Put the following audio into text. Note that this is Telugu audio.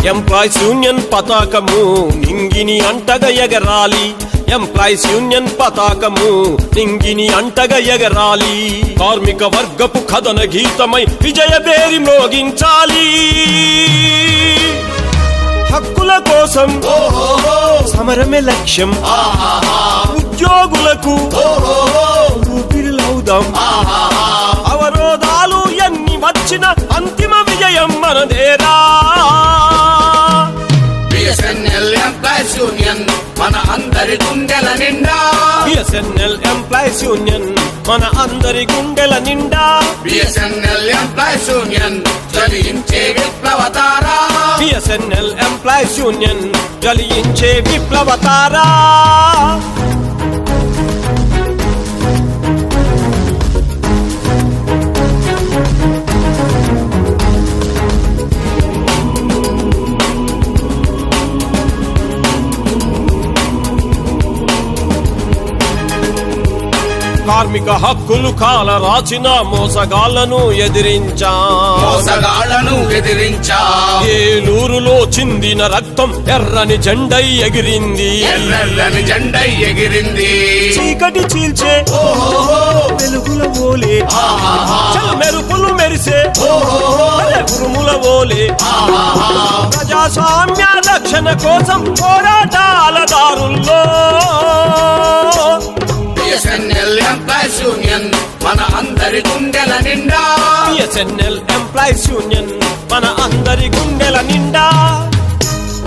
ఎంప్లాయీస్ యూనియన్ పతాకము నింగిని అంటగా ఎగరాలి. ఎంప్లాయీస్ యూనియన్ పతాకము నింగిని అంటగా ఎగరాలి. కార్మిక వర్గపు కథన గీతమై విజయ పేరి మ్రోగించాలి. హక్కుల కోసం సమరమే లక్ష్యం. ఉద్యోగులకు ఊపిరిలవుదాం. అవరోధాలు ఎన్ని వచ్చిన అంతిమ విజయం మనదేరా. బిఎస్ఎన్ఎల్ ఎంప్లాయీస్ యూనియన్ మన అందరి గుండెల నిండా. బిఎస్ఎన్ఎల్ ఎంప్లాయీస్ యూనియన్ మన అందరి గుండెల నిండా. బిఎస్ఎన్ఎల్ ఎంప్లాయీస్ యూనియన్ జ్వలించే విప్లవతారా. బిఎస్ఎన్ఎల్ ఎంప్లాయీస్ యూనియన్ జ్వలించే విప్లవతారా. కార్మిక హక్కులు కాల రాచిన మోసగాళ్లను ఎదిరించా. ఏలూరులో చిందిన రక్తం ఎర్రని జెండై ఎగిరింది. చీకటి చీల్చే వెలుగుల ఓలే, మెరుపులు మెరిసే ఉరుముల ఓలే. ప్రజాస్వామ్య రక్షణ కోసం పోరాటాల దారుల్లో బిఎస్ఎన్ఎల్ ఎంప్లాయీస్ యూనియన్ మన అందరి గుండెల నిండా. బిఎస్ఎన్ఎల్ ఎంప్లాయీస్ యూనియన్ మన అందరి గుండెల నిండా.